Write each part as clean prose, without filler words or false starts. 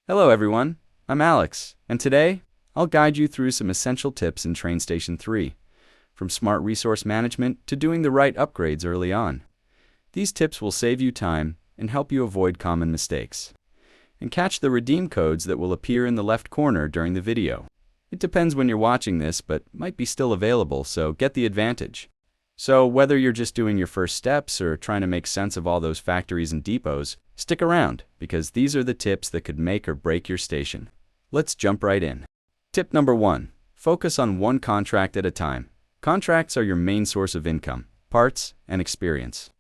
Hello everyone, I'm Alex, and today I'll guide you through some essential tips in Train Station 3, from smart resource management to doing the right upgrades early on. These tips will save you time and help you avoid common mistakes. And catch the redeem codes that will appear in the left corner during the video. It depends when you're watching this, but might be still available, so get the advantage. So whether you're just doing your first steps or trying to make sense of all those factories and depots, stick around, because these are the tips that could make or break your station. Let's jump right in. Tip number 1. Focus on one contract at a time. Contracts are your main source of income, parts, and experience.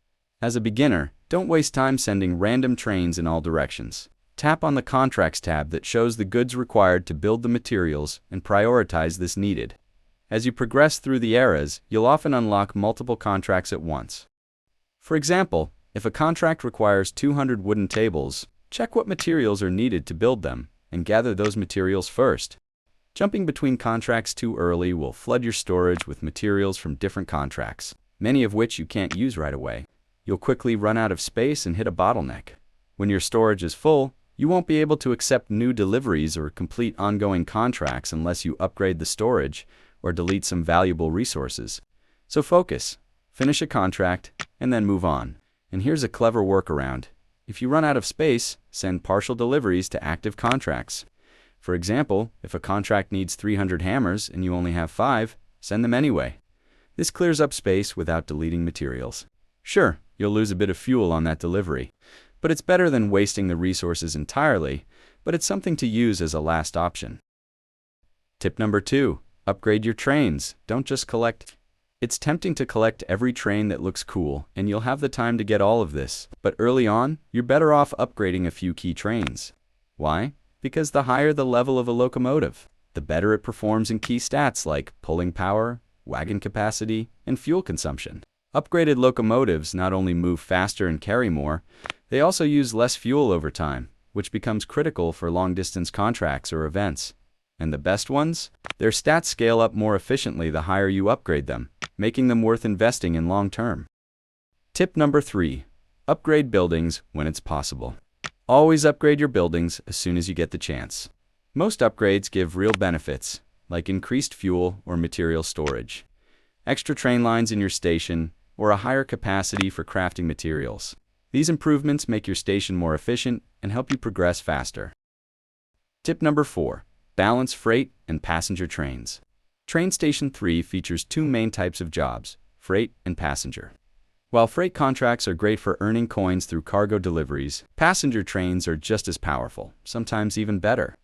As a beginner, don't waste time sending random trains in all directions. Tap on the Contracts tab that shows the goods required to build the materials and prioritize this needed. As you progress through the eras, you'll often unlock multiple contracts at once. For example, if a contract requires 200 wooden tables, check what materials are needed to build them and gather those materials first. Jumping between contracts too early will flood your storage with materials from different contracts, many of which you can't use right away. You'll quickly run out of space and hit a bottleneck. When your storage is full, you won't be able to accept new deliveries or complete ongoing contracts unless you upgrade the storage or delete some valuable resources. So focus, finish a contract, and then move on. And here's a clever workaround. If you run out of space, send partial deliveries to active contracts. For example, if a contract needs 300 hammers and you only have 5, send them anyway. This clears up space without deleting materials. Sure, you'll lose a bit of fuel on that delivery, but it's better than wasting the resources entirely, but it's something to use as a last option. Tip number 2. Upgrade your trains. Don't just collect. It's tempting to collect every train that looks cool, and you'll have the time to get all of this. But early on, you're better off upgrading a few key trains. Why? Because the higher the level of a locomotive, the better it performs in key stats like pulling power, wagon capacity, and fuel consumption. Upgraded locomotives not only move faster and carry more, they also use less fuel over time, which becomes critical for long-distance contracts or events. And the best ones? Their stats scale up more efficiently the higher you upgrade them, making them worth investing in long term. Tip number 3. Upgrade buildings when it's possible. Always upgrade your buildings as soon as you get the chance. Most upgrades give real benefits, like increased fuel or material storage, extra train lines in your station, or a higher capacity for crafting materials. These improvements make your station more efficient and help you progress faster. Tip number 4. Balance freight and passenger trains. Train Station 3 features two main types of jobs, freight and passenger. While freight contracts are great for earning coins through cargo deliveries, passenger trains are just as powerful, sometimes even better.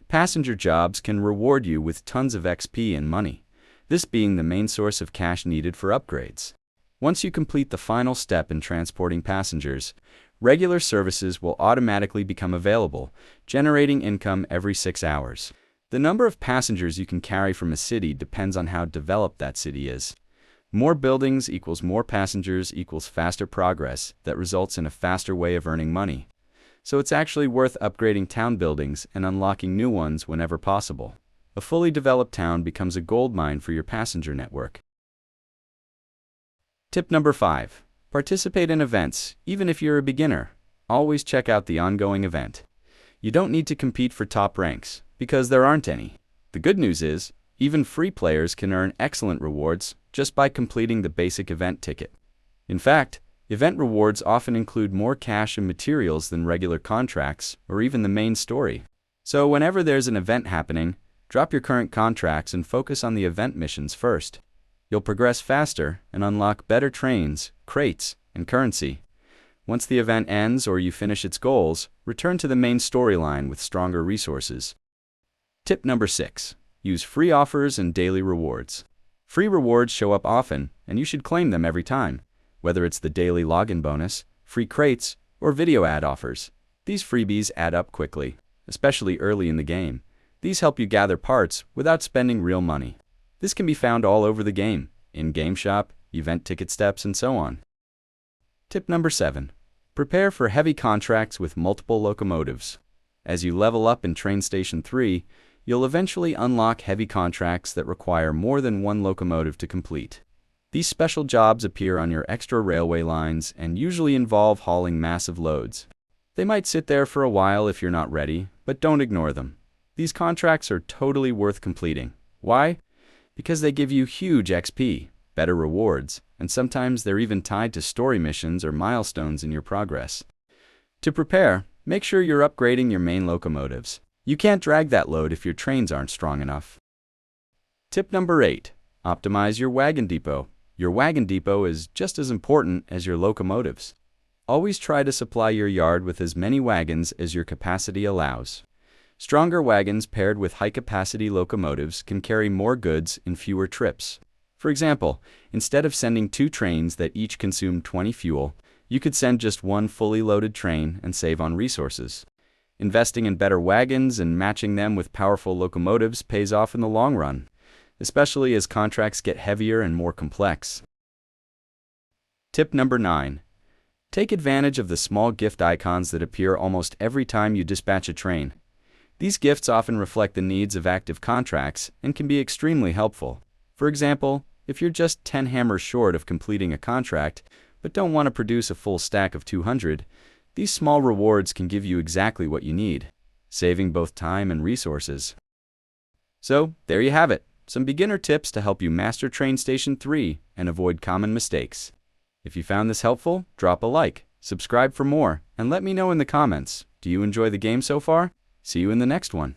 Passenger jobs can reward you with tons of XP and money, this being the main source of cash needed for upgrades. Once you complete the final step in transporting passengers, regular services will automatically become available, generating income every 6 hours. The number of passengers you can carry from a city depends on how developed that city is. More buildings equals more passengers equals faster progress that results in a faster way of earning money. So it's actually worth upgrading town buildings and unlocking new ones whenever possible. A fully developed town becomes a goldmine for your passenger network. Tip number 5. Participate in events, even if you're a beginner. Always check out the ongoing event. You don't need to compete for top ranks, because there aren't any. The good news is, even free players can earn excellent rewards just by completing the basic event ticket. In fact, event rewards often include more cash and materials than regular contracts or even the main story. So whenever there's an event happening, drop your current contracts and focus on the event missions first. You'll progress faster and unlock better trains, crates, and currency. Once the event ends or you finish its goals, return to the main storyline with stronger resources. Tip number 6. Use free offers and daily rewards. Free rewards show up often, and you should claim them every time, whether it's the daily login bonus, free crates, or video ad offers. These freebies add up quickly, especially early in the game. These help you gather parts without spending real money. This can be found all over the game, in Game Shop, event ticket steps, and so on. Tip number 7. Prepare for heavy contracts with multiple locomotives. As you level up in Train Station 3, you'll eventually unlock heavy contracts that require more than one locomotive to complete. These special jobs appear on your extra railway lines and usually involve hauling massive loads. They might sit there for a while if you're not ready, but don't ignore them. These contracts are totally worth completing. Why? Because they give you huge XP, better rewards, and sometimes they're even tied to story missions or milestones in your progress. To prepare, make sure you're upgrading your main locomotives. You can't drag that load if your trains aren't strong enough. Tip number 8. Optimize your wagon depot. Your wagon depot is just as important as your locomotives. Always try to supply your yard with as many wagons as your capacity allows. Stronger wagons paired with high-capacity locomotives can carry more goods in fewer trips. For example, instead of sending 2 trains that each consume 20 fuel, you could send just 1 fully loaded train and save on resources. Investing in better wagons and matching them with powerful locomotives pays off in the long run, especially as contracts get heavier and more complex. Tip number 9. Take advantage of the small gift icons that appear almost every time you dispatch a train. These gifts often reflect the needs of active contracts and can be extremely helpful. For example, if you're just 10 hammers short of completing a contract, but don't want to produce a full stack of 200, these small rewards can give you exactly what you need, saving both time and resources. So, there you have it, some beginner tips to help you master Train Station 3 and avoid common mistakes. If you found this helpful, drop a like, subscribe for more, and let me know in the comments, do you enjoy the game so far? See you in the next one.